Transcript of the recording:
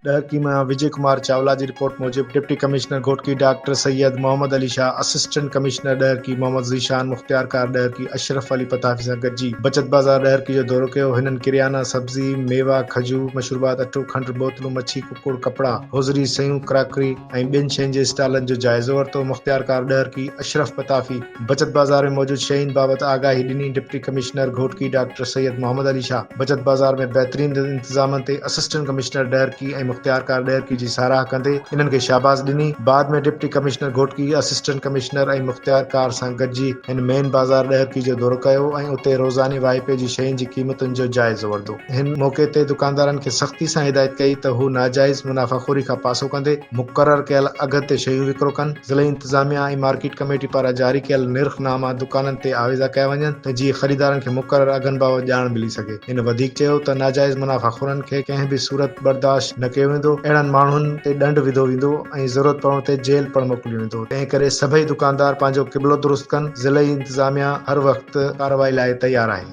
डहरकी में विजय कुमार चावला की रिपोर्ट मूजिब deputy commissioner Ghotki doctor Syed Mohammad Ali Shah, assistant commissioner Daharki Mohammad Zeeshan मुख्तियार कार डहरकी अशरफ अली पताफी सां गॾिजी बचत बाज़ार डहरकी जो दौरो कयो। हिननि किरियाना, सब्जी, मेवा, खजूर, मशरूबात, अटो, खंड, बोतलूं, मच्छी, कुकुड़, कपड़ा, होज़री, सयूं, क्राकरी ऐं ॿियनि शयुनि जे स्टॉलनि जो जाइज़ो वरितो। मुख्तियार कार डहरकी अशरफ पताफी बचत बाज़ार में मौजूद शयुनि बाबति आगाही ॾिनी। Deputy commissioner Ghotki doctor Syed Mohammad Ali Shah बचत बाज़ार में बहितरीन इंतजामनि ते असिस्टेंट कमिश्नर डहरकी ऐं मुख्तियार कार डहरकी जी साराह कंदे इन्हनि खे शाबाश ॾिनी। बाद में deputy commissioner Ghotki assistant commissioner ऐं मुख्तियार कार सां गॾिजी हिन मेन बाज़ार डहरकी जो दौरो कयो ऐं उते रोज़ानी वाहिपे जी शयुनि जी क़ीमतुनि जो जाइज़ो वरितो। हिन मौक़े ते दुकानदारनि खे सख़्ती सां हिदायत कई त हू नाजाइज़ मुनाफ़ाखोरी खां पासो कंदे मुक़ररु कयल अघ ते शयूं विकिरो कनि। ज़िले इंतज़ामिया ऐं मार्केट कमेटी पारां जारी कयल निर्ख़नामा दुकाननि ते आवेज़ा कया वञनि त जीअं ख़रीदारनि खे मुक़ररु अघनि बाबति ॼाण मिली सघे। हिन वधीक चयो त नाजाइज़ मुनाफ़ाखोरनि खे कंहिं बि सूरत बर्दाश्त न कयो वेंदो। अहिड़नि माण्हुनि ते ॾंड विधो वेंदो ऐं ज़रूरत पवण ते जेल पिणु मोकिलियो वेंदो। तंहिं करे सभई दुकानदार पंहिंजो क़िबिलो दुरुस्त कनि। ज़िले इंतज़ामिया हर वक़्तु कार्रवाई लाइ तयारु आहे।